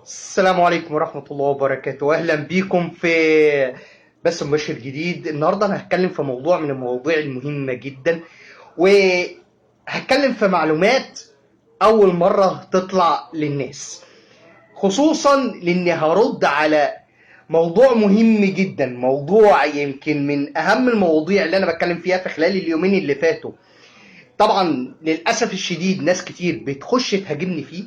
السلام عليكم ورحمة الله وبركاته. أهلا بيكم في بث مباشر جديد. النهاردة أنا هتكلم في موضوع من المواضيع المهمة جدا، وهتكلم في معلومات أول مرة تطلع للناس، خصوصا لأني هرد على موضوع مهم جدا، موضوع يمكن من أهم المواضيع اللي أنا بتكلم فيها في خلال اليومين اللي فاتوا. طبعا للأسف الشديد ناس كتير بتخش تهاجمني فيه.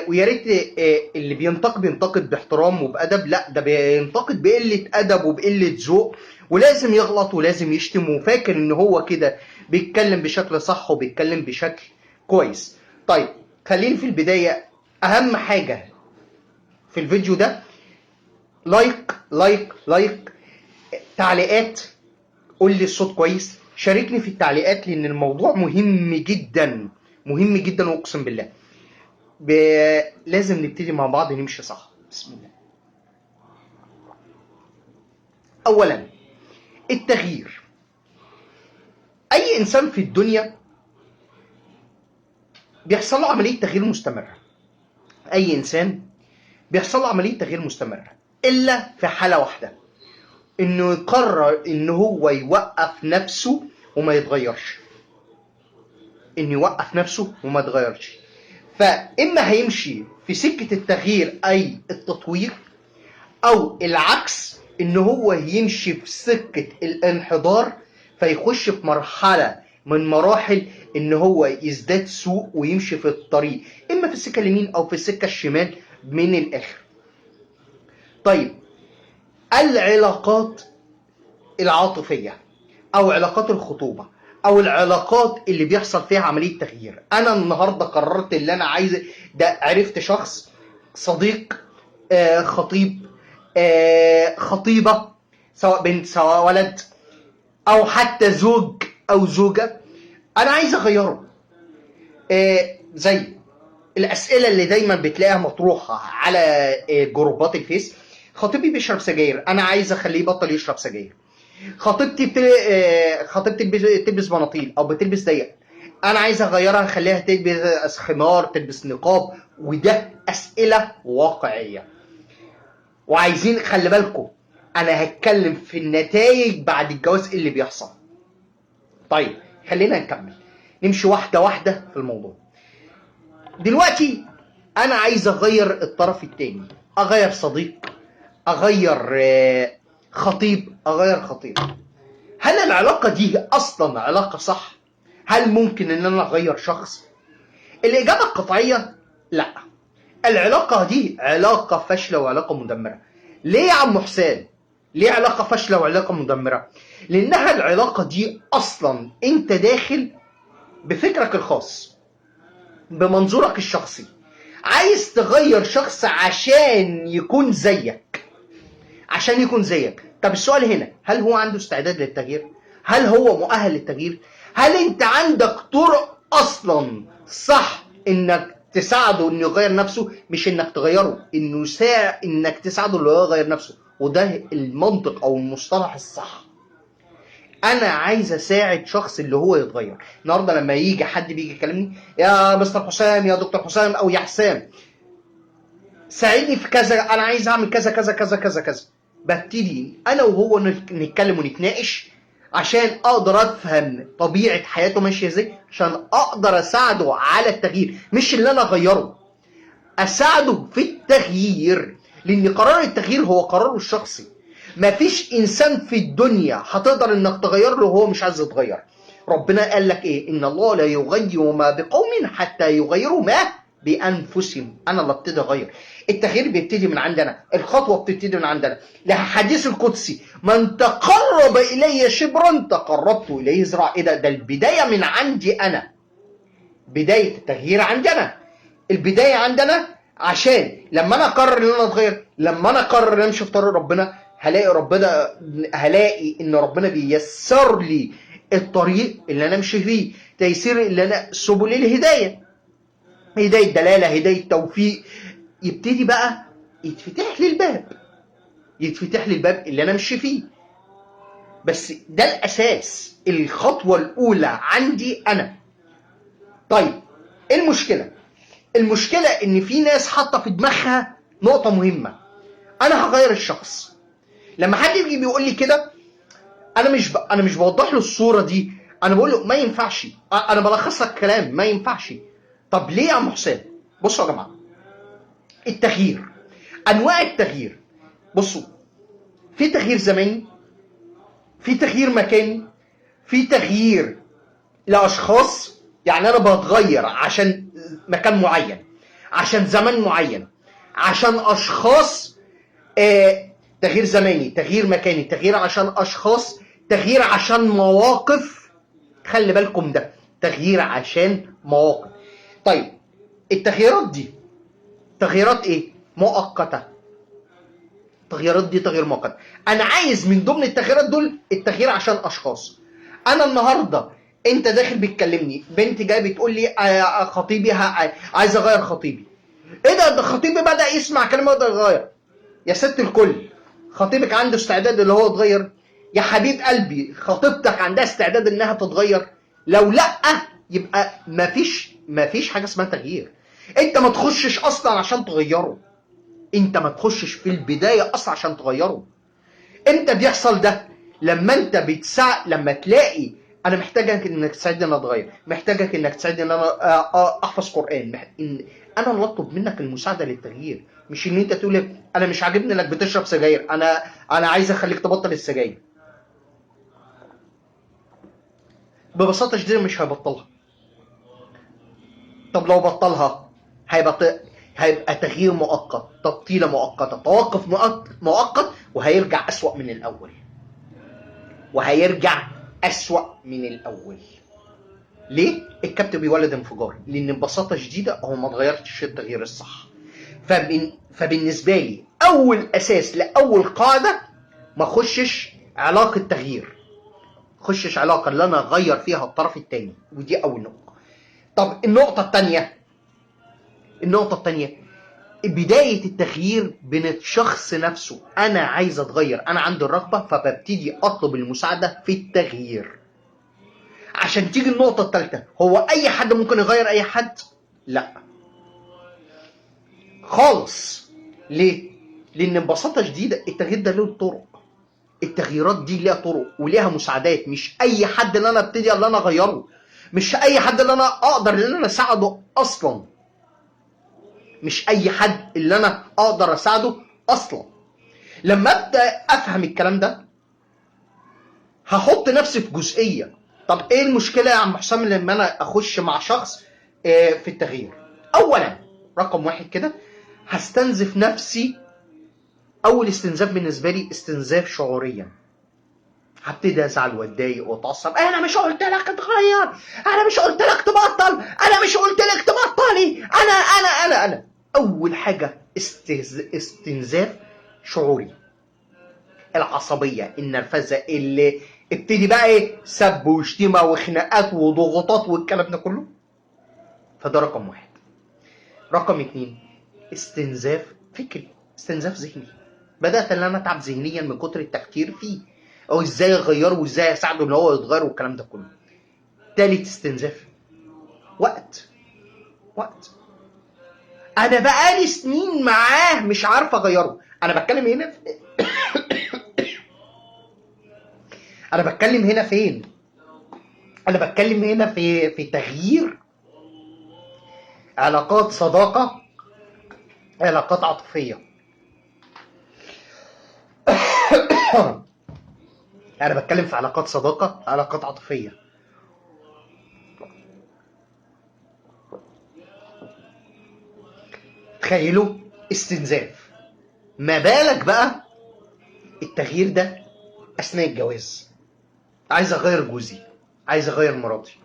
ويا ريت اللي بينتقد باحترام وبأدب، لا ده بينتقد بقلة أدب وبقلة ذوق، ولازم يغلط ولازم يشتم وفاكر ان هو كده بيتكلم بشكل صح وبيتكلم بشكل كويس. طيب خليني في البداية، أهم حاجة في الفيديو ده لايك لايك لايك، تعليقات، قول لي الصوت كويس، شاركني في التعليقات لأن الموضوع مهم جدا، مهم جدا وأقسم بالله. ب... لازم نبتدي مع بعض نمشي صح. بسم الله. اولا، التغيير. اي انسان في الدنيا بيحصل له عمليه تغيير مستمره، اي انسان بيحصل له عمليه تغيير مستمره الا في حاله واحده، انه يقرر ان هو يوقف نفسه وما يتغيرش، انه يوقف نفسه وما يتغيرش. فاما هيمشي في سكه التغيير اي التطوير، او العكس ان هو يمشي في سكة الانحدار، فيخش في مرحلة من مراحل ان هو يزداد سوء ويمشي في الطريق اما في السكة اليمين او في السكة الشمال من الاخر. طيب، العلاقات العاطفية او علاقات الخطوبة او العلاقات اللي بيحصل فيها عملية تغيير، انا النهاردة قررت اللي انا عايز ده، عرفت شخص، صديق، خطيب، خطيبة، سواء بنت سواء ولد، او حتى زوج او زوجة، انا عايز اغيره. زي الاسئلة اللي دايما بتلاقيها مطروحة على جروبات الفيس: خطيبي بيشرب سجاير، انا عايز اخليه يبطل يشرب سجاير. خطيبتي تلبس بناطيل او بتلبس ضيق، انا عايز اغيرها اخليها تلبس خمار، تلبس نقاب. وده اسئلة واقعية، وعايزين خلي بالكم انا هتكلم في النتائج بعد الجواز اللي بيحصل. طيب خلينا نكمل، نمشي واحدة واحدة في الموضوع. دلوقتي انا عايز اغير الطرف التاني، اغير صديق، اغير خطيب، اغير خطيب. هل العلاقة دي اصلا علاقة صح؟ هل ممكن ان انا اغير شخص؟ الاجابة القطعية لا، العلاقة دي علاقة فاشلة وعلاقة مدمرة. ليه يا عم حسين؟ ليه علاقة فاشلة وعلاقة مدمرة؟ لأنها العلاقة دي أصلا أنت داخل بفكرك الخاص، بمنظورك الشخصي، عايز تغير شخص عشان يكون زيك، عشان يكون زيك. طب السؤال هنا، هل هو عنده استعداد للتغيير؟ هل هو مؤهل للتغيير؟ هل انت عندك طرق اصلا صح انك تساعده انه يغير نفسه؟ مش انك تغيره، انك تساعده انه يغير نفسه، وده المنطق او المصطلح الصح. انا عايز اساعد شخص اللي هو يتغير. النهارده لما يجي حد بيجي يكلمني: يا مستر حسام، يا دكتور حسام، او يا حسام ساعدني في كذا، انا عايز اعمل كذا كذا كذا كذا كذا، ببتدي انا وهو نتكلم ونتناقش عشان اقدر افهم طبيعه حياته ماشيه ازاي، عشان اقدر اساعده على التغيير، مش اللي انا اغيره، اساعده في التغيير. لان قرار التغيير هو قراره الشخصي. مفيش انسان في الدنيا هتقدر انك تغير له وهو مش عايز يتغير. ربنا قال لك ايه؟ ان الله لا يغير ما بقوم حتى يغيروا ما بانفسهم. انا اللي ابتدي اغير. التغيير بيبتدي من عندنا، الخطوه بتبتدي من عندنا. الحديث القدسي: من تقرب الي شبرا تقربت اليه ذراع. ايه ده البدايه من عندي انا، بدايه التغيير عندنا، البدايه عندنا. عشان لما انا اقرر ان انا اتغير، لما انا اقرر امشي في طريق ربنا، هلاقي ان ربنا بيسر لي الطريق اللي انا امشي فيه، تيسير اللي انا سبل الهدايه، هدايه دلاله، هدايه توفيق. يبتدي بقى يتفتح لي الباب، يتفتح لي الباب اللي انا امشي فيه. بس ده الاساس، الخطوه الاولى عندي انا. طيب ايه المشكله؟ المشكله ان في ناس حاطه في دماغها نقطه مهمه، انا هغير الشخص. لما حد يجي بيقول لي كده، انا مش بوضح له الصوره دي، انا بقول له ما ينفعش، انا بلخص لك الكلام، ما ينفعش. طب ليه يا عم حسام؟ بصوا يا جماعه، التغيير، انواع التغيير، بصوا، في تغيير زماني، في تغيير مكاني، في تغيير لاشخاص، يعني انا بتغير عشان مكان معين، عشان زمان معين، عشان اشخاص. تغيير زماني، تغيير مكاني، تغيير عشان اشخاص، تغيير عشان مواقف. خلي بالكم ده تغيير عشان مواقف. طيب التغييرات دي تغييرات ايه؟ مؤقته. التغييرات دي تغيير مؤقت. انا عايز من ضمن التغييرات دول التغيير عشان اشخاص. انا النهارده انت داخل بتكلمني، بنت جايه بتقول لي خطيبي عايز اغير خطيبي. ايه ده خطيبي بدا يسمع كلامي وبدا يغير. يا ست الكل، خطيبك عنده استعداد اللي هو يتغير؟ يا حبيب قلبي، خطيبتك عندها استعداد انها تتغير؟ لو لا، يبقى مفيش حاجه اسمها تغيير. انت ما تخشش اصلا عشان تغيره، انت ما تخشش في البدايه اصلا عشان تغيره. امتى بيحصل ده؟ لما انت لما تلاقي انا محتاجك انك تساعدني ان اتغير، محتاجك انك تساعدني ان انا احفظ قران، انا اللي اطلب منك المساعده للتغيير، مش ان انت تقول انا مش عاجبني انك بتشرب سجاير، انا عايز اخليك تبطل السجاير. ببساطه شديده مش هيبطلها. طب لو بطلها هيبقى تغيير مؤقت، تبطيله مؤقته، توقف مؤقت، وهيرجع اسوأ من الاول، وهيرجع أسوأ من الأول. ليه؟ الكبت بيولد انفجار، لأن ببساطة شديدة هو ما اتغيرتش التغيير الصح. فبالنسبة لي أول أساس لأول قاعدة، ما خشش علاقة تغيير، خشش علاقة اللي أنا أغير فيها الطرف التاني، ودي أول نقطة. طب النقطة التانية بداية التغيير بين الشخص نفسه. أنا عايز أتغير، أنا عندي الرغبة، فببتدي أطلب المساعدة في التغيير. عشان تيجي النقطة الثالثة، هو أي حد ممكن يغير أي حد؟ لا خالص. ليه؟ لأن ببساطة شديدة التغيير ده له طرق، التغييرات دي ليها طرق وليها مساعدات. مش أي حد اللي أنا ابتدي اللي أنا أغيره، مش أي حد اللي أنا أقدر اللي أنا أساعده أصلا، مش أي حد اللي أنا أقدر أساعده أصلا. لما أبدأ أفهم الكلام ده، هحط نفسي في جزئية. طب إيه المشكلة يا عم حسام لما أنا أخش مع شخص في التغيير؟ أولا رقم واحد كده، هستنزف نفسي. اول استنزاف بالنسبه لي استنزاف شعوريا، هبتدي ازعل واتضايق واتعصب. انا مش قلت لك اتغير، انا مش قلت لك تبطل، انا مش قلت لك تبطلي، انا اول حاجه استنزاف شعوري، العصبيه، النرفزه، اللي ابتدي بقى ايه، سب وشتيمه وخناقات وضغوطات والكلام ده كله. فده رقم واحد. رقم اتنين، استنزاف فكري، استنزاف ذهني. بدات ان انا اتعب ذهنيا من كتر التفكير فيه، او ازاي اغيره وازاي اساعده ان هو يتغير والكلام ده كله. تالت استنزاف، وقت. انا بقالي سنين معاه مش عارف اغيره. انا بتكلم هنا انا بتكلم هنا فين؟ انا بتكلم هنا في تغيير علاقات صداقه، علاقات عاطفيه. انا بتكلم في علاقات صداقه، علاقات عاطفيه. تخيلوا استنزاف، ما بالك بقى التغيير ده اثناء الجواز؟ عايز اغير جوزي، عايز اغير مراتي،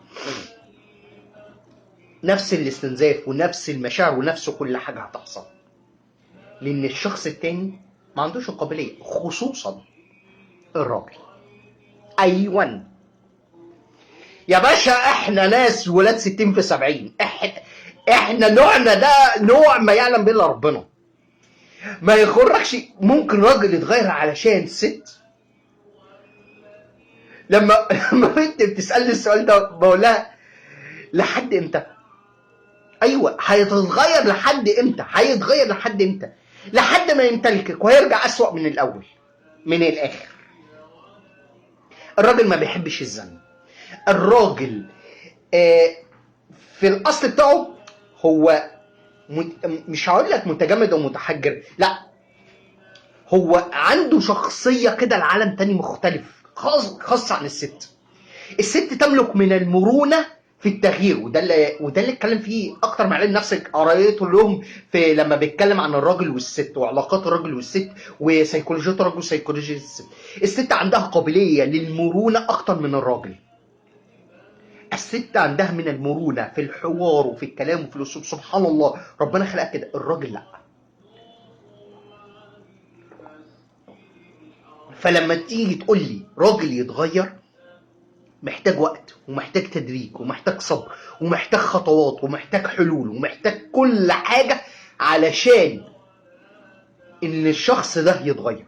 نفس الاستنزاف ونفس المشاعر ونفس كل حاجه هتحصل، لان الشخص التاني ما عندوش القابليه، خصوصا الراجل. ايوه يا باشا، احنا ناس ولاد 60 في 70، احنا نوعنا ده نوع ما يعلم به الا ربنا. ما يخرجش ممكن راجل يتغير علشان ست. لما بنت بتسالني السؤال ده بقول لها لحد امتى؟ ايوه هيتغير لحد امتى؟ هيتغير لحد امتى؟ لحد ما يمتلكك وهيرجع اسوأ من الاول. من الاخر الراجل ما بيحبش الذنب. الراجل في الاصل بتاعه هو مش هقول لك متجمد او متحجر، لا، هو عنده شخصيه كده لعالم تاني مختلف خاص عن الست. الست تملك من المرونه في التغيير، وده اللي اتكلم فيه اكتر مع علم نفسك قرايته لهم في لما بيتكلم عن الراجل والست وعلاقات الراجل والست وسيكولوجيه الراجل وسيكولوجيه الست. الست عندها قابليه للمرونه اكتر من الراجل. الست عندها من المرونه في الحوار وفي الكلام وفي الاسلوب، سبحان الله ربنا خلقها كده. الراجل لا. فلما تيجي تقول لي راجل يتغير، محتاج وقت ومحتاج تدريج ومحتاج صبر ومحتاج خطوات ومحتاج حلول ومحتاج كل حاجة علشان ان الشخص ده يتغير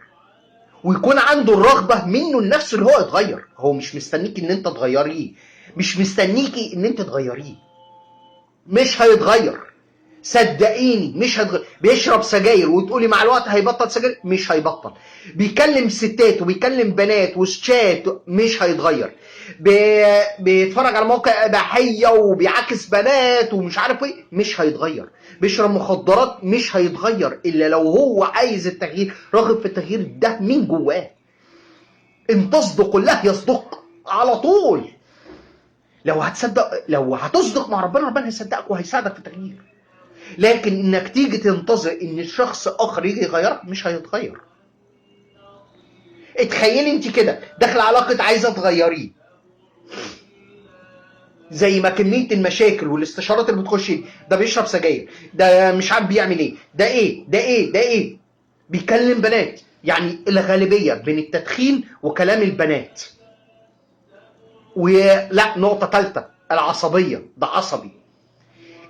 ويكون عنده الرغبة منه لنفسه اللي هو يتغير. هو مش مستنيك ان انت تغيريه، مش مستنيكي ان انت تغيريه. مش هيتغير، صدقيني مش هتغير. بيشرب سجاير وتقولي مع الوقت هيبطل سجاير، مش هيبطل. بيكلم ستات وبيكلم بنات وشات، مش هيتغير. بيتفرج على موقع اباحيه وبيعاكس بنات ومش عارف ايه، مش هيتغير. بيشرب مخدرات، مش هيتغير الا لو هو عايز التغيير، راغب في التغيير ده من جواه. ان تصدق الله يصدق على طول. لو هتصدق مع ربنا، ربنا هيصدقك وهيساعدك في التغيير. لكن انك تيجي تنتظر ان الشخص اخر يجي يغيرك، مش هيتغير. اتخيلي انت كده داخله علاقه عايزه تغيريه، زي ما كميه المشاكل والاستشارات اللي بتخشي، ده بيشرب سجاير، ده مش عارف بيعمل ايه، ده ايه ده ايه ده ايه، بيكلم بنات. يعني الغالبيه بين التدخين وكلام البنات. ولا نقطه ثالثه، العصبيه، ده عصبي.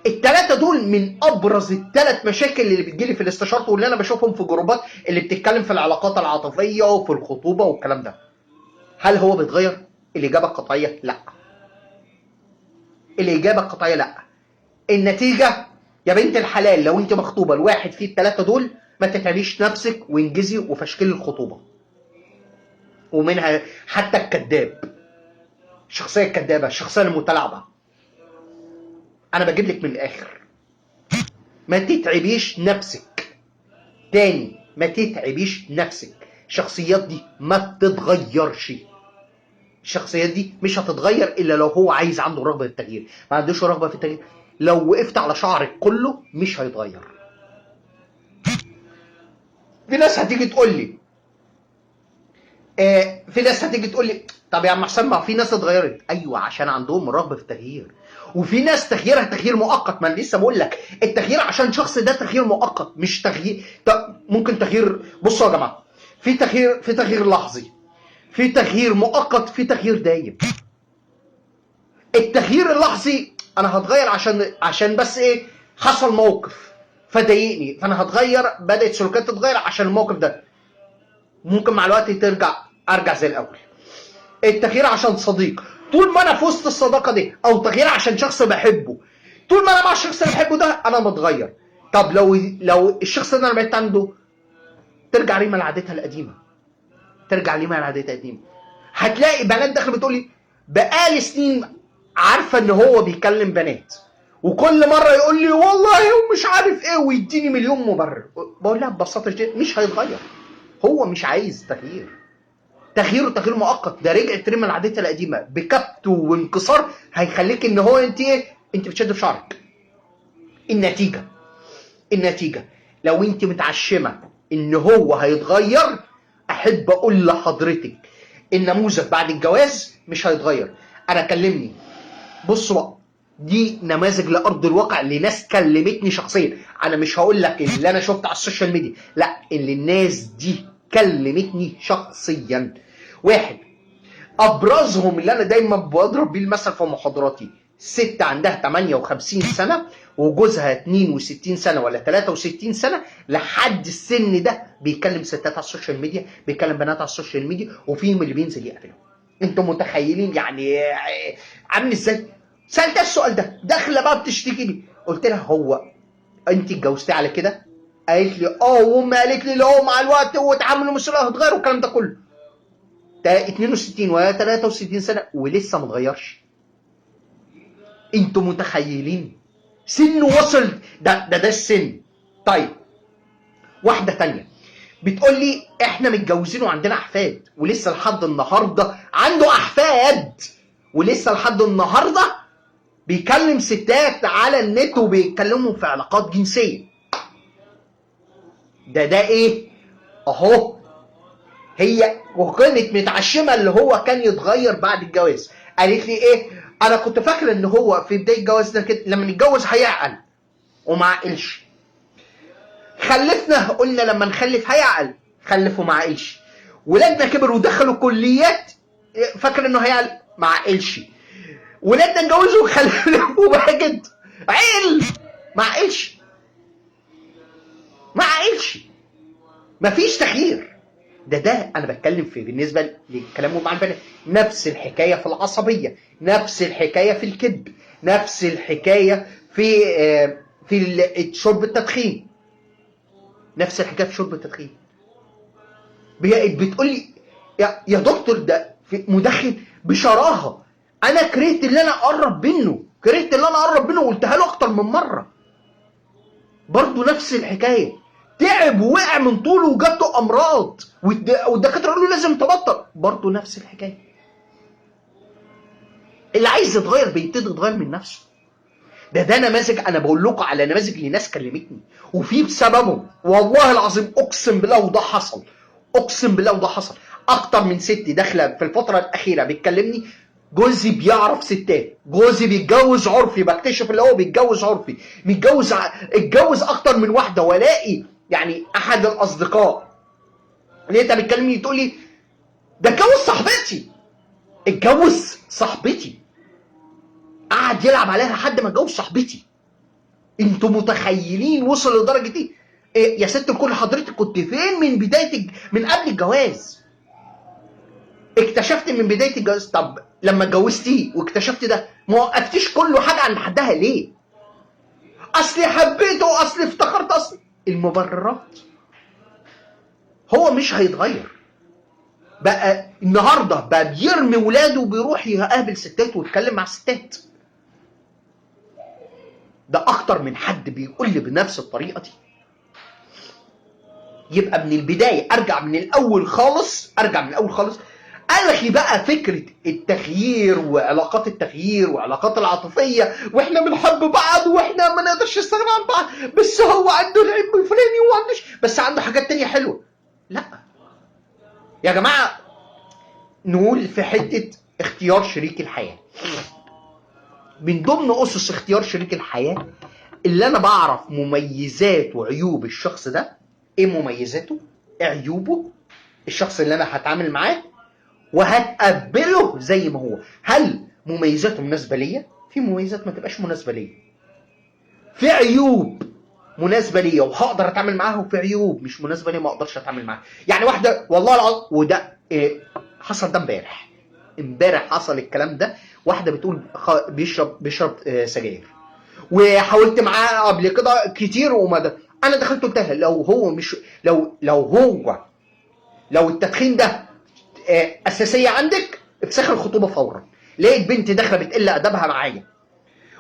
الثلاثه دول من ابرز الثلاث مشاكل اللي بتجيلي في الاستشارات واللي انا بشوفهم في جروبات اللي بتتكلم في العلاقات العاطفيه وفي الخطوبه والكلام ده. هل هو بيتغير؟ الاجابه القطعيه لا. الاجابه القطعيه لا. النتيجه يا بنت الحلال، لو انت مخطوبه لواحد فيه الثلاثه دول، ما تتعبيش نفسك وانجزي وفشكلي الخطوبه. ومنها حتى الكذاب، الشخصيه الكذابه، الشخصيه المتلاعبه. انا بجيب لك من الاخر، ما تتعبيش نفسك. تاني، ما تتعبيش نفسك. الشخصيات دي ما بتتغيرش. الشخصيات دي مش هتتغير الا لو هو عايز، عنده رغبه في التغيير. ما عندوش رغبه في التغيير، لو وقفت على شعرك كله مش هيتغير. في ناس هتيجي تقول لي طب يا عم حسام، ما في ناس اتغيرت. ايوه، عشان عندهم رغبه في التغيير. وفي ناس تغييرها تغيير مؤقت. ما انا لسه بقول لك، التغيير عشان شخص ده تغيير مؤقت، مش تغيير. ممكن تغيير، بصوا يا جماعه، في تغيير لحظي، في تغيير مؤقت، في تغيير دايم. التغيير اللحظي انا هتغير عشان بس ايه، حصل موقف فضايقني، فانا هتغير، بدات سلوكياتي تتغير عشان الموقف ده. ممكن مع الوقت ارجع زي الاول. التغيير عشان صديق، طول ما انا في وسط الصداقه دي، او تغيير عشان شخص بحبه، طول ما انا مع الشخص اللي بحبه ده انا متغير. طب لو الشخص ده انا بعدت عنده، ترجع ريما لعادتها القديمه. هتلاقي بنات داخله بتقول لي بقالي سنين عارفه ان هو بيكلم بنات، وكل مره يقول لي والله ومش عارف ايه ويديني مليون مبرر. بقول لها ببساطه شديده مش هيتغير. هو مش عايز تغيير مؤقت. ده رجعت ريما لعادتها القديمه بكبت وانكسار، هيخليك ان هو انت ايه، انت بتشد في شعرك. النتيجه لو انت متعشمه ان هو هيتغير، احب اقول لحضرتك النموذج بعد الجواز مش هيتغير. انا كلمني، بصوا بقى، دي نماذج لارض الواقع لناس كلمتني شخصيا. انا مش هقول لك اللي انا شفت على السوشيال ميديا، لا، اللي الناس دي كلمتني شخصيا. واحد ابرزهم اللي انا دايما بضرب بيه المثل في محاضراتي، ست عندها 58 سنه وجوزها 62 سنه ولا 63 سنه، لحد السن ده بيكلم ستات على السوشيال ميديا، بيكلم بنات على السوشيال ميديا، وفيهم اللي بينزل يقابلهم. انتم متخيلين يعني عامل ازاي؟ سالت السؤال ده، داخله بقى بتشتكي لي قلت لها هو انت اتجوزتي على كده؟ قالت لي اه، وامي قالت لي لا مع الوقت وتعامل المسؤوليه هتغير والكلام ده كله. ده 62 ولا 63 سنه ولسه ما اتغيرش. انتوا متخيلين سنه وصل ده السن. طيب واحده تانية بتقول لي احنا متجوزين وعندنا احفاد، ولسه لحد النهارده عنده احفاد، ولسه لحد النهارده بيكلم ستات على النت وبيتكلموا في علاقات جنسيه. ده ايه اهو. هي وكانت متعشمه اللي هو كان يتغير بعد الجواز. قالت لي ايه، انا كنت فاكره ان هو في بدايه الجواز ده كده لما نتجوز هيعقل وما عقلش. خلفنا قلنا لما نخلف هيعقل، خلف وما عقلش. ولادنا كبروا ودخلوا كليات، فاكر انه هيعقل ما عقلش. ولادنا اتجوزوا وخلفوا وبقى جد عقل ما عقلش. ما عقلش، مفيش تغيير. ده انا بتكلم في بالنسبه لكلامه مع البنات. نفس الحكايه في العصبيه، نفس الحكايه في الكذب، نفس الحكايه في شرب التدخين، نفس الحكايه في شرب التدخين. بتقول لي يا دكتور ده في مدخن بشراهه. انا كرهت اللي انا اقرب منه، كرهت اللي انا اقرب منه وقلتها له اكتر من مره. برضه نفس الحكايه، تعب ووقع من طوله وجاته امراض والدكاتره قالوا له لازم تبطل، برضه نفس الحكايه. اللي عايز يتغير بيبتدي يتغير من نفسه. ده نماذج، انا بقول لكم على نماذج لناس كلمتني وفي بسببهم والله العظيم اقسم بالله وده حصل، اقسم بالله وده حصل. اكتر من ست داخله في الفتره الاخيره بتكلمني جوزي بيعرف ستات، جوزي بيتجوز عرفي، بكتشف اللي هو بيتجوز عرفي، اتجوز اكتر من واحده. والاقي يعني احد الاصدقاء لقيتها بتكلمني تقول لي ده اتجوز صاحبتي، اتجوز صاحبتي، قعد يلعب عليها لحد ما اتجوز صاحبتي. انتوا متخيلين وصل لدرجه دي؟ إيه يا ست الكل، حضرتك كنت فين من بدايه من قبل الجواز؟ اكتشفت من بدايه الجواز. طب لما اتجوزتيه واكتشفت ده ما وقفتيش كل حاجه عند حدها ليه؟ اصلي حبيته، اصلي افتكرت، اصلي المبررات. هو مش هيتغير. بقى النهارده بقى بيرمي ولاده وبيروح يقابل ستات ويتكلم مع ستات. ده اكتر من حد بيقول لي بنفس الطريقه دي. يبقى من البدايه ارجع من الاول خالص، الغي بقى فكره التغيير وعلاقات التغيير وعلاقات العاطفيه واحنا بنحب بعض واحنا ما نقدرش نستغنى عن بعض، بس هو عنده العيب الفلاني وما عندوش، بس عنده حاجات تانية حلوه. لا يا جماعه، نقول في حته اختيار شريك الحياه. من ضمن اسس اختيار شريك الحياه اللي انا بعرف مميزات وعيوب الشخص ده. ايه مميزاته؟ ايه عيوبه؟ الشخص اللي انا هتعامل معاه وهتقبله زي ما هو. هل مميزاته مناسبه ليا؟ في مميزات ما تبقاش مناسبه ليا. في عيوب مناسبه ليا وهقدر اتعامل معاها، وفي عيوب مش مناسبه ليا ما اقدرش اتعامل معاها. يعني واحده والله العظيم، وده حصل ده امبارح حصل الكلام ده. واحده بتقول بيشرب سجاير وحاولت معاه قبل كده كتير وما ده. انا دخلت قلت لها لو هو مش لو التدخين ده اساسيه عندك افسخ الخطوبه فورا. لقيت بنت داخله بتقل ادبها معايا،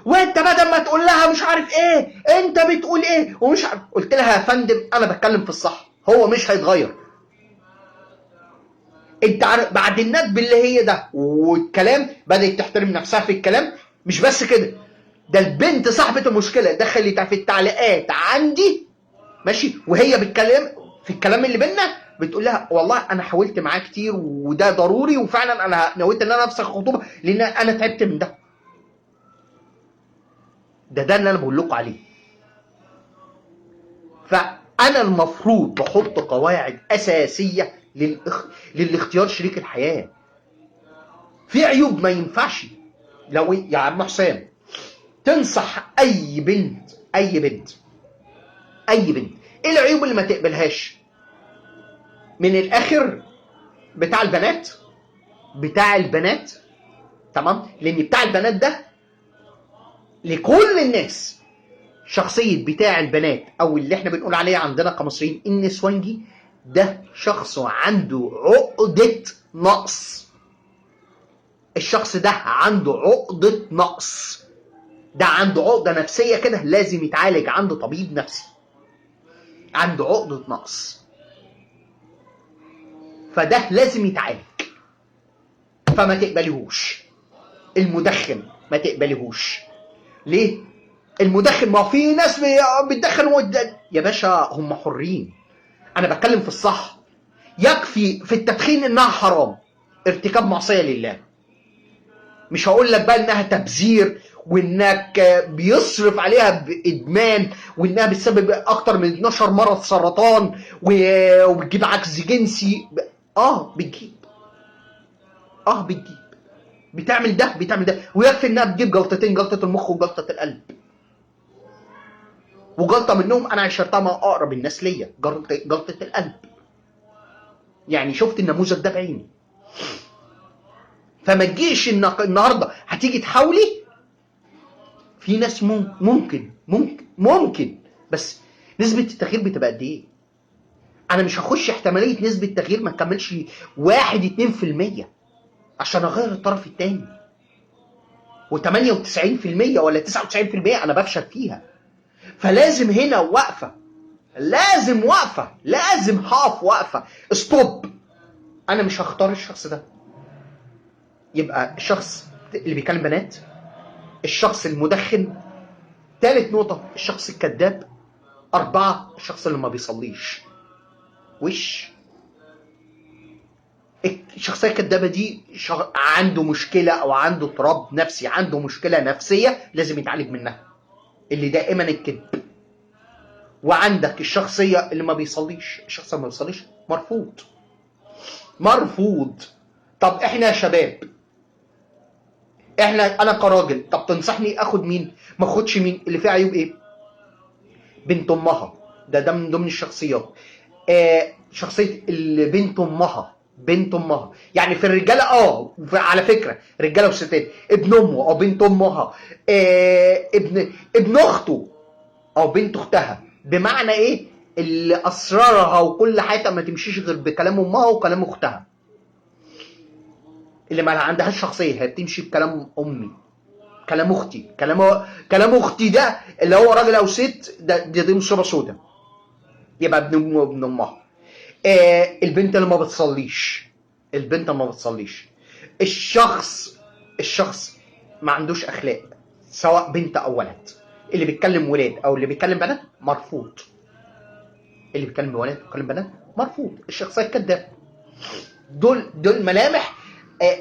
وانت بدل ما تقول لها مش عارف ايه انت بتقول ايه ومش عارف. قلت لها يا فندم انا بتكلم في الصح، هو مش هيتغير. انت عارف بعد الندب اللي هي ده والكلام بدات تحترم نفسها في الكلام. مش بس كده، ده البنت صاحبه المشكله دخلت في التعليقات عندي ماشي وهي بتكلم في الكلام اللي بينا، بتقول لها والله انا حاولت معاه كتير وده ضروري وفعلا انا نويت ان انا افسخ الخطوبه لان انا تعبت من ده. ده اللي انا بقول لكم عليه. فانا المفروض بحط قواعد اساسيه للاختيار شريك الحياه. في عيوب ما ينفعش. لو يا عم حسام تنصح اي بنت ايه العيوب اللي ما تقبلهاش؟ من الاخر بتاع البنات تمام، لان بتاع البنات ده لكل الناس. شخصيه بتاع البنات او اللي احنا بنقول عليه عندنا كمصريين النسوانجي، ده شخص عنده عقده نقص. الشخص ده عنده عقده نقص، ده عنده عقده نفسيه كده لازم يتعالج، عنده طبيب نفسي، عنده عقده نقص، فده لازم يتعالج. فما تقبليهوش. المدخن ما تقبليهوش. ليه؟ المدخن، ما في ناس بتدخن يا باشا هم حرين، انا بتكلم في الصح. يكفي في التدخين انها حرام، ارتكاب معصيه لله. مش هقول لك بقى انها تبذير وانك بيصرف عليها بادمان وانها بتسبب اكتر من 12 مرض سرطان وبتجيب عجز جنسي. بتجيب بتعمل ده ويكفي انها بتجيب جلطتين، جلطه المخ وجلطه القلب. وجلطه منهم انا عشرتها مع اقرب الناس ليا، جلطه القلب. يعني شفت النموذج ده بعيني. فما تجيش انك النهارده هتيجي تحاولي. في ناس ممكن بس نسبه التغيير بتبقى قد ايه؟ انا مش هخش احتماليه نسبه التغيير ما تكملش 1-2% عشان اغير الطرف الثاني، و98% ولا 99% انا بفشل فيها. فلازم هنا وقفه، لازم هقف وقفه ستوب. انا مش هختار الشخص ده. يبقى الشخص اللي بيكلم بنات، الشخص المدخن، ثالث نقطة الشخص الكذاب، 4 الشخص اللي ما بيصليش. الشخصية الكذابة دي عنده مشكلة أو عنده اضطراب نفسي، عنده مشكلة نفسية لازم يتعالج منها، اللي دائما الكذب. وعندك الشخصية اللي ما بيصليش، الشخص اللي ما بيصليش مرفوض. طب احنا يا شباب، انا كراجل، طب تنصحني اخد مين؟ ما اخدش مين اللي فيه عيوب ايه؟ بنت امها، ده من ضمن الشخصيات. شخصيه اللي بنت امها يعني في الرجاله. على فكره رجاله وستات، ابن امه او بنت امها، ابن اخته او بنت اختها. بمعنى ايه؟ اللي اسرارها وكل حاجه ما تمشيش غير بكلام امها وكلام اختها. اللي ما عندهاش شخصيه، هي بتمشي بكلام امي، كلام اختي، كلام اختي ده اللي هو راجل او ست، دي مصيبه سودا. يبقى ابن امها. البنت اللي ما بتصليش، الشخص ما عندوش اخلاق، سواء بنت او ولد. اللي بيتكلم ولاد او اللي بيتكلم بنات مرفوض. اللي بيتكلم ولاد وبيتكلم بنات مرفوض. الشخصيه الكذابه. دول ملامح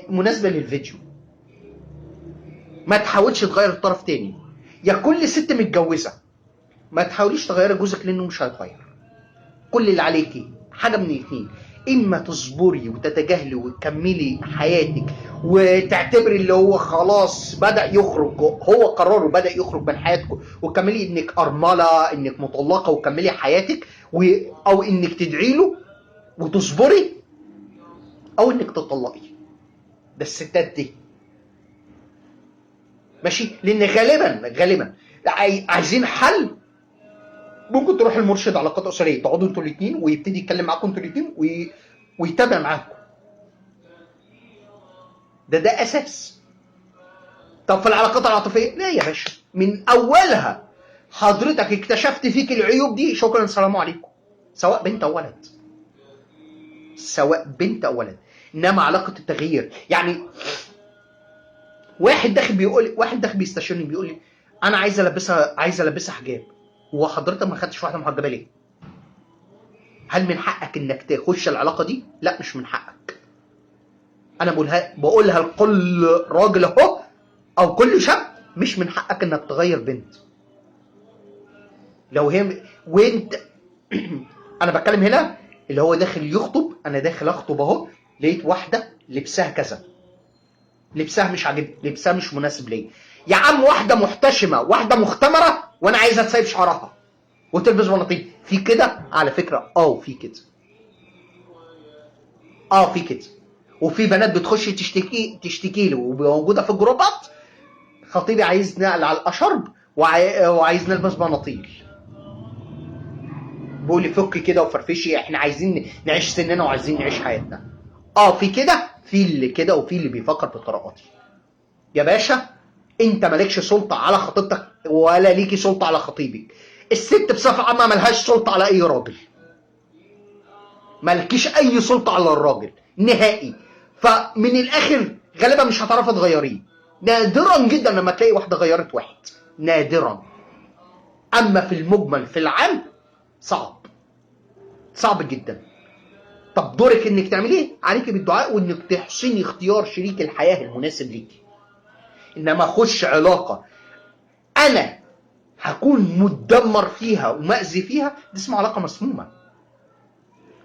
مناسبه للفيديو. ما تحاولش تغير الطرف تاني. يا كل ست متجوزه ما تحاوليش تغيري جوزك لانه مش هيتغير. كل اللي عليكي حاجه من الاثنين، اما تصبري وتتجاهلي وتكملي حياتك وتعتبري اللي هو خلاص بدا يخرج، هو قراره بدا يخرج من حياتك، وكملي انك ارمله، انك مطلقه وكملي حياتك، او انك تدعي له وتصبري، او انك تطلقي. ده الستات دي ماشي. لان غالبا عايزين حل. ممكن تروح المرشد علاقات اسريه، تقعدوا انتوا الاثنين ويبتدي يتكلم معاكم انتوا الاثنين ويتابع معاكم. ده اساس. طب في العلاقات العاطفيه لا يا باشا، من اولها حضرتك اكتشفت فيك العيوب دي، شكرا سلام عليكم. سواء بنت او ولد. انما علاقه التغيير يعني واحد داخل بيستشيرني بيقول لي انا عايز البسها حجاب. هو حضرتك ما خدتش واحده محجبه ليه؟ هل من حقك انك تخش العلاقه دي؟ لا مش من حقك. انا بقولها لكل راجل اهو او كل شاب، مش من حقك انك تغير بنت. لو هي وانت انا بتكلم هنا اللي هو داخل يخطب، انا داخل اخطب اهو، لقيت واحده لبسها كذا، لبسها مش عاجبني، لبسها مش مناسب ليا. يا عم واحده محتشمه، واحده مختمره، وانا عايزه تسيب شعرها وتلبس بناطيل، في كده على فكره. في كده. وفي بنات بتخش تشتكي له وموجوده في الجروبات، خطيبي عايز نقل على الاشرب وعايز نلبس بناطيل. بيقول لي فك كده وفرفشي، احنا عايزين نعيش سننا وعايزين نعيش حياتنا. في كده، في اللي كده، وفي اللي بيفكر بالطريقه دي. يا باشا انت مالكش سلطه على خطيبتك ولا ليكي سلطه على خطيبك. الست بصفه عامه ملهاش سلطه على اي راجل. مالكيش اي سلطه على الراجل نهائي. فمن الاخر غالبا مش هتعرفي تغيريه. نادرا جدا لما تلاقي واحده غيرت واحد، نادرا. اما في المجمل في العام صعب، صعب جدا. طب دورك انك تعملي ايه؟ عليكي بالدعاء وانك تحسني اختيار شريك الحياه المناسب ليكي. انما اخش علاقه انا هكون متدمر فيها ومأذي فيها، دي اسمها علاقه مسمومه.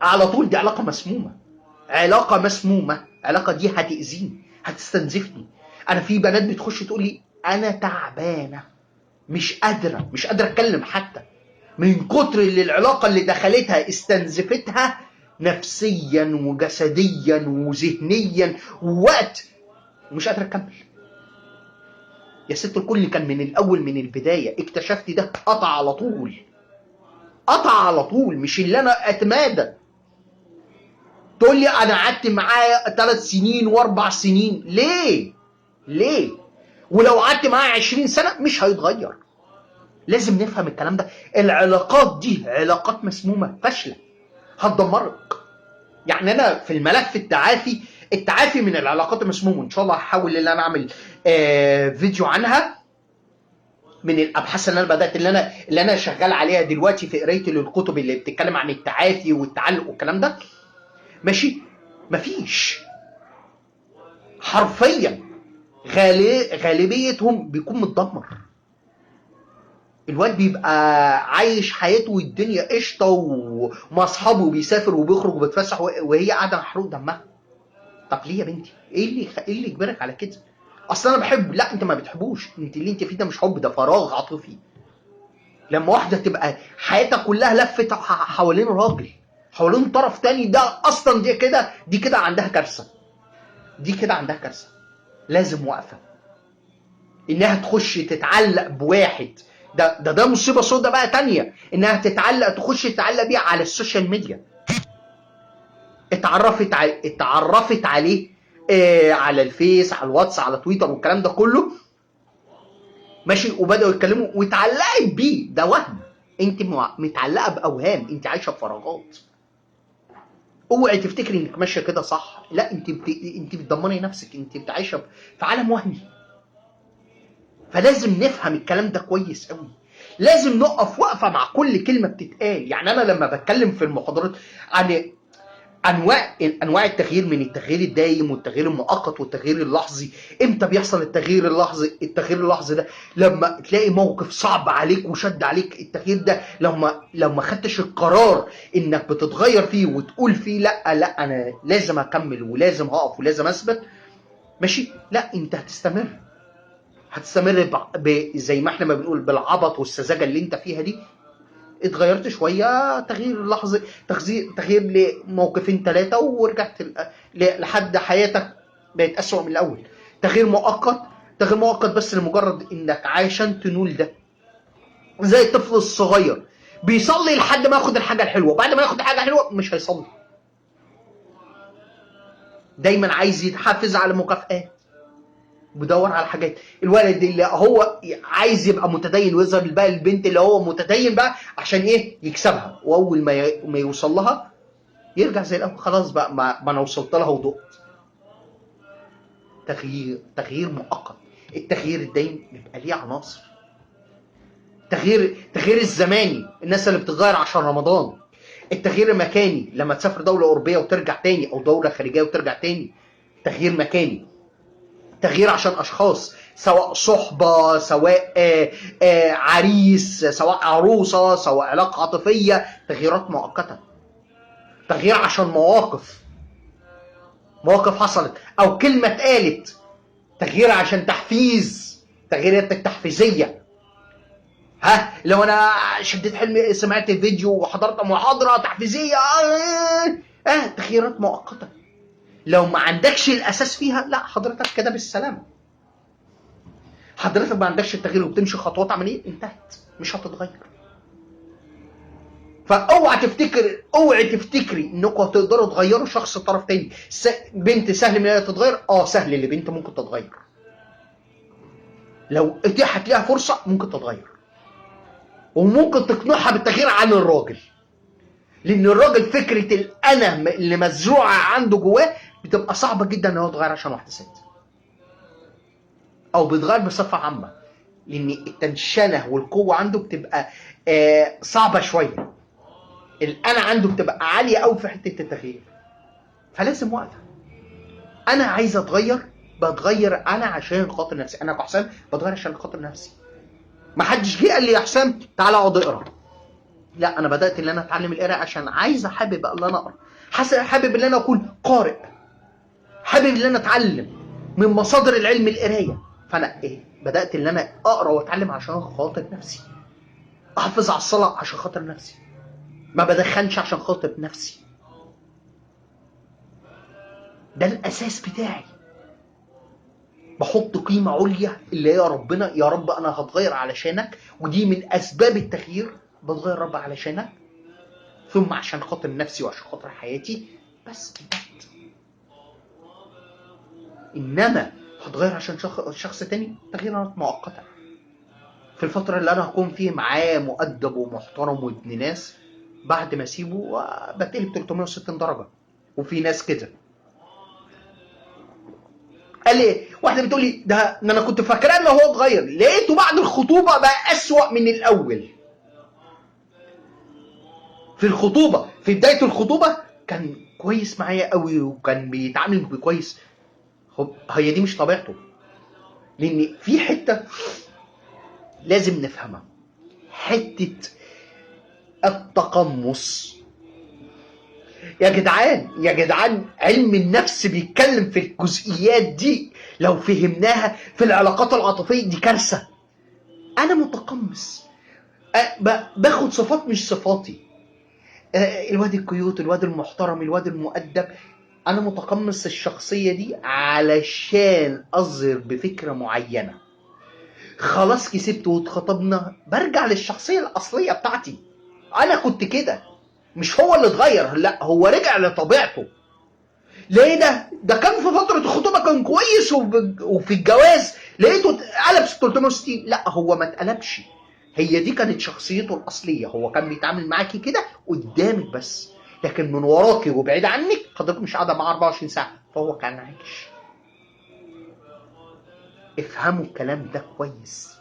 على طول دي علاقه مسمومه. علاقه مسمومه. العلاقه دي هتأذيني، هتستنزفني. انا في بنات بتخش تقول لي انا تعبانه، مش قادره اتكلم حتى، من كتر اللي العلاقه اللي دخلتها استنزفتها نفسيا وجسديا وذهنيا ووقت، ومش قادره تكمل. يا ست الكل كان من الاول من البدايه اكتشفتي ده قطع على طول، قطع على طول. مش اللي انا اتمادى تقول لي انا قعدت معاه 3 سنين و4 سنين. ليه؟ ولو قعدت معاه 20 سنه مش هيتغير. لازم نفهم الكلام ده. العلاقات دي علاقات مسمومه فاشله هتدمرك. يعني انا في الملف التعافي من العلاقات المسمومه ان شاء الله هحاول ان انا اعمل فيديو عنها، من الابحاث اللي انا بدات اللي انا شغال عليها دلوقتي في قرايه للكتب اللي بتتكلم عن التعافي والتعلق والكلام ده. ماشي. مفيش حرفيا غالبيتهم بيكون متدمر. الواد بيبقى عايش حياته والدنيا قشطه ومع اصحابه بيسافر وبيخرج وبيتفسح وهي قاعده محروق دمها. طب ليه يا بنتي؟ ايه اللي يجبرك على كده؟ اصل انا بحب. لا انت ما بتحبوش، انت اللي انت فيه ده مش حب، ده فراغ عاطفي. لما واحده تبقى حياتها كلها لفت حوالين راجل، حوالين طرف تاني، ده اصلا دي كده عندها كارثه. دي كده عندها كارثه. لازم وقفه. انها تخش تتعلق بواحد، ده مصيبه سودا بقى تانية. انها تخش تتعلق بيه على السوشيال ميديا. اتعرفت عليه على الفيس، على الواتس، على تويتر والكلام ده كله. ماشي. وبداوا يتكلموا واتعلقت بيه. ده وهم. انت متعلقه باوهام، انت عايشه بفراغات. اوعي تفتكري انك ماشيه كده صح. لا، انت بتدمري نفسك، انت عايشه في عالم وهمي. فلازم نفهم الكلام ده كويس قوي. لازم نقف وقفه مع كل كلمه بتتقال. يعني انا لما بتكلم في المحاضرات عن انواع التغيير، من التغيير الدايم والتغيير المؤقت والتغيير اللحظي. امتى بيحصل التغيير اللحظي؟ التغيير اللحظي ده لما تلاقي موقف صعب عليك وشد عليك. التغيير ده لما خدتش القرار انك بتتغير فيه وتقول فيه لا انا لازم اكمل ولازم هقف ولازم اثبت. ماشي. لا انت هتستمر زي ما احنا ما بنقول بالعبط والسذاجه اللي انت فيها دي. اتغيرت شويه، تغيير لحظي، تغيير لموقفين 3 ورجعت لحد حياتك بقت اسوأ من الاول. تغيير مؤقت بس لمجرد انك عشان تنول ده. زي الطفل الصغير بيصلي لحد ما ياخد الحاجه الحلوه، بعد ما ياخد الحاجه الحلوه مش هيصلي. دايما عايز يتحافظ على مكافآت، بدور على حاجات. الولد اللي هو عايز يبقى متدين ويظهر بقى البنت اللي هو متدين بقى عشان ايه؟ يكسبها. واول ما يوصل لها يرجع زي الاول. خلاص بقى ما انا وصلت لها ودقت. تغيير مؤقت. التغيير الدايم بيبقى ليه عناصر. تغيير الزماني، الناس اللي بتتغير عشان رمضان. التغيير المكاني لما تسافر دوله اوروبيه وترجع تاني، او دوله خارجيه وترجع تاني. تغيير مكاني. تغيير عشان اشخاص، سواء صحبه، سواء عريس، سواء عروسه، سواء علاقه عاطفيه. تغييرات مؤقته. تغيير عشان مواقف حصلت او كلمه اتقالت. تغيير عشان تحفيز، تغييرات التحفيزيه. لو انا شديت حلمي سمعت فيديو وحضرت محاضره تحفيزيه تغييرات مؤقته. لو ما عندكش الاساس فيها، لا حضرتك كده بالسلامه. حضرتك ما عندكش التغيير وبتمشي خطوات عمليه، انتهت، مش هتتغير. اوعي تفتكري انكم هتقدروا تغيروا شخص طرف تاني. بنت سهل من هي تتغير؟ سهل، اللي بنت ممكن تتغير لو اتيحت ليها فرصه، ممكن تتغير، وممكن تقنعها بالتغيير عن الراجل. لان الراجل فكره الانا اللي مزروعه عنده جواه بتبقى صعبه جدا ان هو يتغير عشان واحده ست، او بيتغير بصفه عامه، لان التنشنه والقوه عنده بتبقى صعبه شويه. الانا عنده بتبقى عاليه قوي في حته التغيير، فلازم وقت. انا عايز اتغير، بتغير انا عشان خاطر نفسي. انا كحسام بتغير عشان خاطر نفسي. ما حدش جه قال لي يا حسام تعالى اقعد اقرا. لا، انا بدات ان انا اتعلم القراءه عشان حابب ان انا اقرا، حابب ان انا اكون قارئ، حابب ان انا اتعلم من مصادر العلم القرايه. فانا بدات ان انا اقرا واتعلم عشان خاطر نفسي، احافظ على الصلاه عشان خاطر نفسي، ما بدخنش عشان خاطر نفسي. ده الاساس بتاعي. بحط قيمه عليا اللي هي ربنا. يا رب انا هتغير علشانك، ودي من اسباب التغيير. بتغير رب علشانك، ثم عشان خاطر نفسي وعشان خاطر حياتي، بس انتهت. انما هتغير عشان شخص تاني، تغييرات مؤقته في الفتره اللي انا هكون فيه معاه مؤدب ومحترم وابن ناس. بعد ما اسيبه بتقلب 360 درجه. وفي ناس كده. قال لي واحده بتقول لي ده انا كنت فاكراه ان هو اتغير، لقيته بعد الخطوبه بقى اسوأ من الاول. في الخطوبه، في بدايه الخطوبه كان كويس معايا قوي وكان بيتعامل كويس. هي دي مش طبيعته. لان في حته لازم نفهمها، حته التقمص. يا جدعان علم النفس بيتكلم في الجزئيات دي. لو فهمناها في العلاقات العاطفيه دي كارثه. انا متقمص، باخد صفات مش صفاتي. الواد الكيوت، الواد المحترم، الواد المؤدب. انا متقمص الشخصيه دي علشان اظهر بفكره معينه. خلاص كسبت واتخطبنا، برجع للشخصيه الاصليه بتاعتي. انا كنت كده، مش هو اللي اتغير، لا هو رجع لطبيعته. ليه؟ ده كان في فتره الخطوبه كان كويس، وفي الجواز لقيته اتقلب 360. لا، هو ما اتقلبش. هي دي كانت شخصيته الاصليه. هو كان بيتعامل معاكي كده قدامك بس، لكن من وراكي وبعيد عنك حضرتك مش قاعده معاه 24 ساعه. فهو كان عايش. افهموا الكلام ده كويس.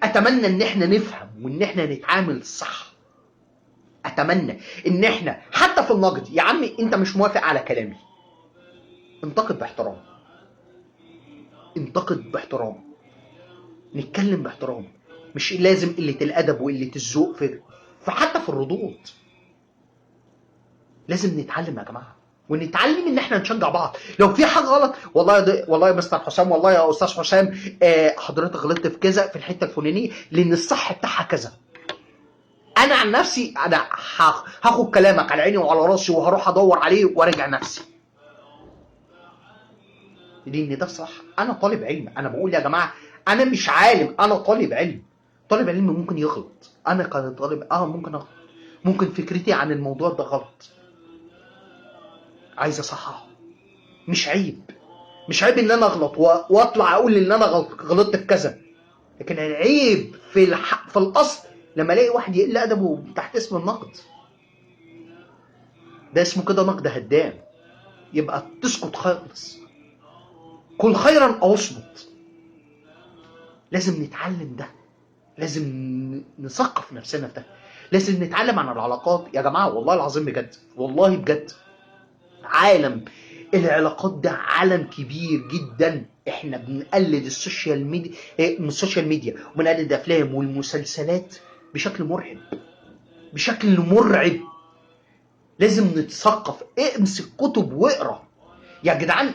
اتمنى ان احنا نفهم وان احنا نتعامل صح. اتمنى ان احنا حتى في النقد، يا عمي انت مش موافق على كلامي، انتقد باحترام، انتقد باحترام، نتكلم باحترام. مش لازم قله الادب وقله الذوق حتى في الردود. لازم نتعلم يا جماعه، ونتعلم ان احنا نشجع بعض. لو في حاجه غلط، والله يا مستر حسام، والله يا استاذ حسام، حضرتك غلطت في كذا في الحته الفلانيه، لان الصح بتاعها كذا. انا عن نفسي انا هاخد كلامك على عيني وعلى راسي وهروح ادور عليه وارجع نفسي، لان ده صح. انا طالب علم، انا بقول يا جماعه انا مش عالم، انا طالب علم. طالب علم ممكن يغلط. انا كطالب ممكن اغلط، ممكن فكرتي عن الموضوع ده غلط، عايز اصححه. مش عيب، مش عيب ان انا اغلط واطلع اقول ان انا غلطت في كذا. لكن العيب في الاصل لما الاقي واحد يقل ادبه تحت اسم النقد. ده اسمه كده نقد هدام. يبقى تسكت خالص، كن خيرا او اصمت. لازم نتعلم ده، لازم نثقف نفسنا في ده، لازم نتعلم عن العلاقات يا جماعه. والله العظيم بجد، والله بجد، عالم العلاقات ده عالم كبير جدا. احنا بنقلد السوشيال ميديا، من السوشيال ميديا، وبنقلد الافلام والمسلسلات بشكل مرعب، بشكل مرعب. لازم نتثقف. امسك كتب واقرا يا جدعان.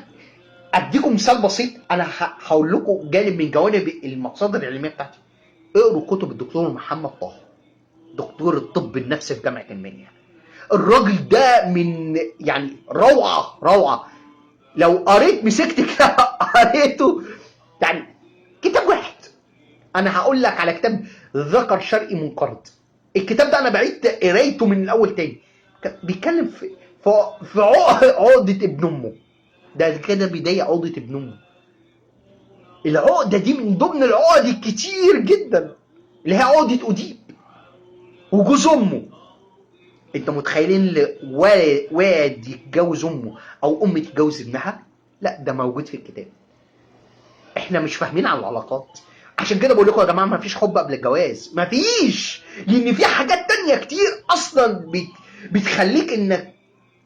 اديكم مثال بسيط، انا هقول لكم جانب من جوانب المصادر العلميه بتاعتي. اقروا كتب الدكتور محمد طه، دكتور الطب النفسي في جامعه المنيا. الراجل ده من روعه لو قريت مسكت كده قريته، كتاب واحد انا هقول لك على كتاب ذكر شرقي منقرض. الكتاب ده انا بعيد قرايته من الاول تاني. بيتكلم في عقده ابن امه. ده كده بدايه عقده ابن امه. العقده دي من ضمن العقد الكتير جدا اللي هي عقده اديب وجوز امه. انت متخيلين واد يتجوز امه او ام تتجوز ابنها؟ لا، ده موجود في الكتاب. احنا مش فاهمين على العلاقات. عشان كده بقول لكم يا جماعه مفيش حب قبل الجواز، مفيش. لان في حاجات تانية كتير اصلا بتخليك انك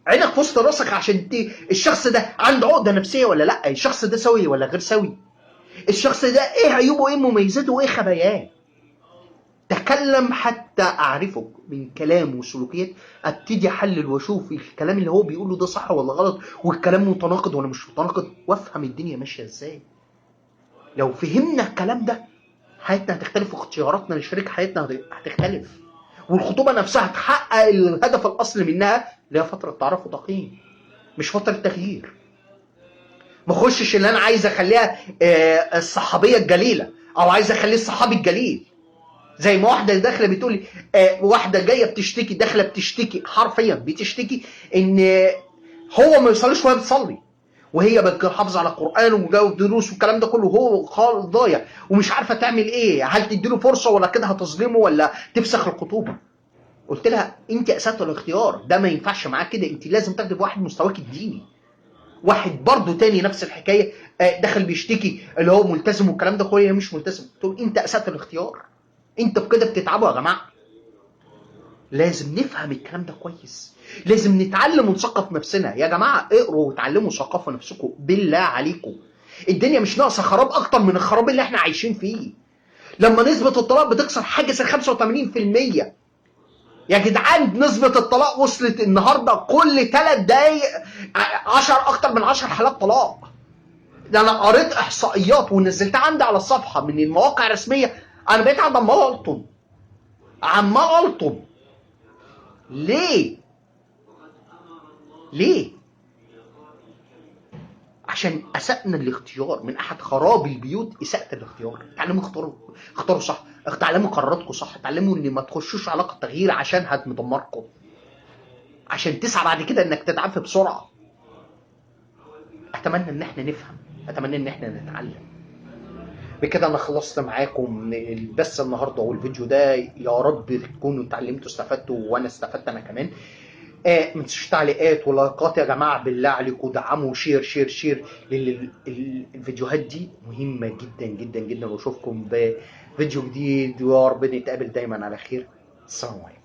عينك في وسط راسك عشان الشخص ده عنده عقده نفسيه ولا لا، الشخص ده سوي ولا غير سوي، الشخص ده ايه عيوبه وايه مميزاته وايه خباياه. تكلم حتى اعرفك من كلامه وسلوكيات، ابتدي احلل واشوف الكلام اللي هو بيقوله ده صح ولا غلط، والكلام متناقض ولا مش متناقض، وافهم الدنيا ماشيه ازاي. لو فهمنا الكلام ده حياتنا هتختلف، واختياراتنا لشريك حياتنا هتختلف، والخطوبه نفسها هتحقق الهدف الاصلي منها اللي هي فتره تعرف وتقييم، مش فتره تغيير. ما اخشش اللي انا عايز اخليها الصحابيه الجليله، او عايز اخليه الصحابي الجليل. زي ما واحده داخله بتقول لي واحده جايه بتشتكي، داخله بتشتكي حرفيا بتشتكي ان هو ما يصليش وهي بتصلي، وهي بتحافظ على القران ومجاوب دروس والكلام ده كله، وهو خالص ضايع ومش عارفه تعمل ايه. هل تديله فرصه ولا كده هتظلمه ولا تفسخ الخطوبه؟ قلت لها انت اسأت الاختيار، ده ما ينفعش معاك كده، انت لازم تاخدي بواحد مستواك الديني. واحد برضه تاني نفس الحكايه دخل بيشتكي اللي هو ملتزم والكلام ده كله، مش ملتزم. قلت له انت اسأت الاختيار، انت بكده بتتعبوا يا جماعه. لازم نفهم الكلام ده كويس، لازم نتعلم ونثقف نفسنا. يا جماعه اقروا وتعلموا ثقافه نفسكم بالله عليكم. الدنيا مش ناقصه خراب اكتر من الخراب اللي احنا عايشين فيه. لما نسبه الطلاق بتكسر حاجز ال 85%، يا جدعان نسبة الطلاق وصلت النهارده كل 3 دقايق 10 اكتر من 10 حالات طلاق. ده انا قريت احصائيات ونزلتها عندي على الصفحة من المواقع الرسمية. انا بقيت عمال الطم، عمال الطم. ليه؟ ليه؟ عشان اسأنا الاختيار. من احد خراب البيوت اساءة الاختيار. اتعلموا اختاروا صح، اتعلموا قراراتكم صح، اتعلموا ان ما تخشوش علاقة تغيير عشان هتدمركم، عشان تسعى بعد كده انك تتعافى بسرعة. اتمنى ان احنا نفهم، اتمنى ان احنا نتعلم. بكده انا خلصت معاكم البث النهارده والفيديو ده. يا رب تكونوا اتعلمتوا استفدتوا وانا استفدت انا كمان. ما تنسوش تعليقات ولايكات يا جماعه، بالله عليكم دعموا شير شير شير، لان الفيديوهات دي مهمه جدا جدا جدا. واشوفكم بفيديو جديد، ويا رب نتقابل دايما على خير. السلام عليكم.